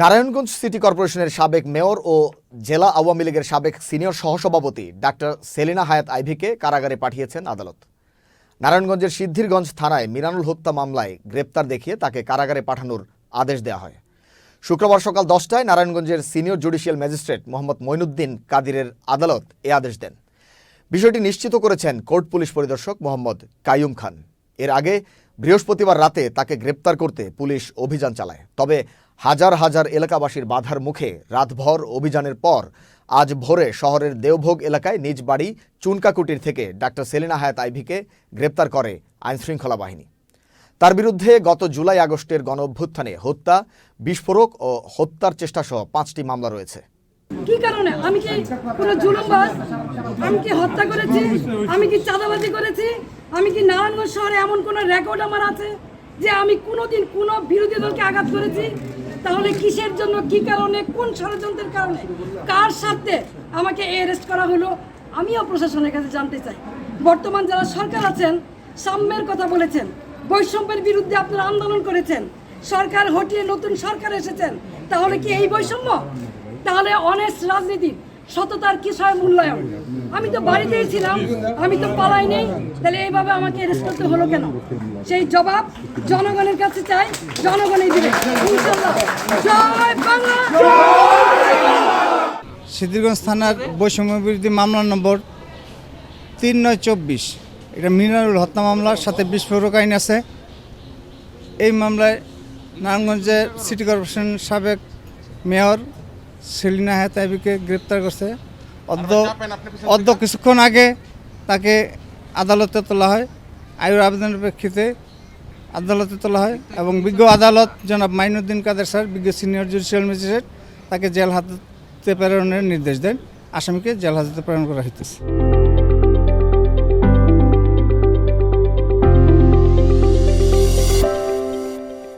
Narayanganj city কর্পোরেশনের সাবেক mayor ও জেলা আওয়ামী লীগের সাবেক সিনিয়র সহসভাপতি ডাক্তার সেলিনা হায়াৎ আইভীকে কারাগারে পাঠিয়েছেন আদালত। নারায়ণগঞ্জের সিদ্ধিরগঞ্জ থানায় মিরানুল হত্যা মামলায় গ্রেপ্তার দেখিয়ে তাকে কারাগারে পাঠানোর আদেশ দেওয়া হয়। শুক্রবার সকাল 10টায় নারায়ণগঞ্জের senior judicial magistrate Mohammad Moinuddin কাদিরের আদালত এ আদেশ দেন। বিষয়টি নিশ্চিত করেছেন কোর্ট পুলিশ পরিদর্শক মোহাম্মদ কাইয়ুম খান। এর আগে বৃহস্পতিবার রাতে তাকে গ্রেপ্তার করতে পুলিশ অভিযান চালায়। তবে হাজার হাজার এলাকাবাসীর বাধার মুখে রাতভর অভিযানের পর আজ ভোরে শহরের দেওভোগ এলাকায় নিজ বাড়ি চুনকাকুটির থেকে ডাক্তার সেলিনা হায়াৎ আইভীকে গ্রেপ্তার করে আইনশৃঙ্খলা বাহিনী। তার বিরুদ্ধে গত জুলাই আগস্টের গণঅভ্যুত্থানে হত্যা, বিস্ফোরক ও হত্যার চেষ্টা সহ 5টি মামলা রয়েছে। কি কারণে? আমি কি কোনো জুলুমবাজ? আমি কি হত্যা করেছি? আমি কি চাঁদাবাজি করেছি? আমি কি নারায়ণগঞ্জ শহরে এমন কোনো রেকর্ড আমার আছে যে আমি কোনোদিন কোনো বিরোধী দলকে আঘাত করেছি? তাহলে কিসের জন্য, কি কারণে, কোন ষড়যন্ত্রের কারণে, কার স্বার্থে আমাকে অ্যারেস্ট করা হলো? আমিও প্রশাসনের কাছে জানতে চাই। বর্তমান যারা সরকার আছেন, সাম্যের কথা বলেছেন, বৈষম্যের বিরুদ্ধে আপনারা আন্দোলন করেছেন, সরকার হটিয়ে নতুন সরকার এসেছেন, তাহলে কি এই বৈষম্য? তাহলে অনেস্ট রাজনীতি, সততার কিসের মূল্যায়ন? আমি তো বাড়িতেই ছিলাম, আমি তো পালাই নেই, তাহলে এইভাবে আমাকে অ্যারেস্ট করতে হলো কেন? সেই জবাব জনগণের কাছে চাই, জনগণই দিবে ইনশাআল্লাহ। জয় বাংলা। সিদ্ধিরগঞ্জ থানার বৈষম্য বিরোধী মামলা নম্বর 3924, এটা মিনারুল হত্যা মামলার সাথে বিস্ফোরক আইন আছে। এই মামলায় নারায়ণগঞ্জের সিটি কর্পোরেশন সাবেক মেয়র সেলিনা হায়াৎ আইভীকে গ্রেপ্তার করছে। অদ্য কিছুক্ষণ আগে তাকে আদালতে তোলা হয়। আয়ুর আবেদনের প্রেক্ষিতে আদালতে তোলা হয় এবং বিজ্ঞ আদালত জনাব মঈনুদ্দিন কাদের স্যার, বিজ্ঞ সিনিয়র জুডিশিয়াল ম্যাজিস্ট্রেট, তাকে জেল হাজতে প্রেরণের নির্দেশ দেন। আসামিকে জেল হাজতে প্রেরণ করা হইতেছে।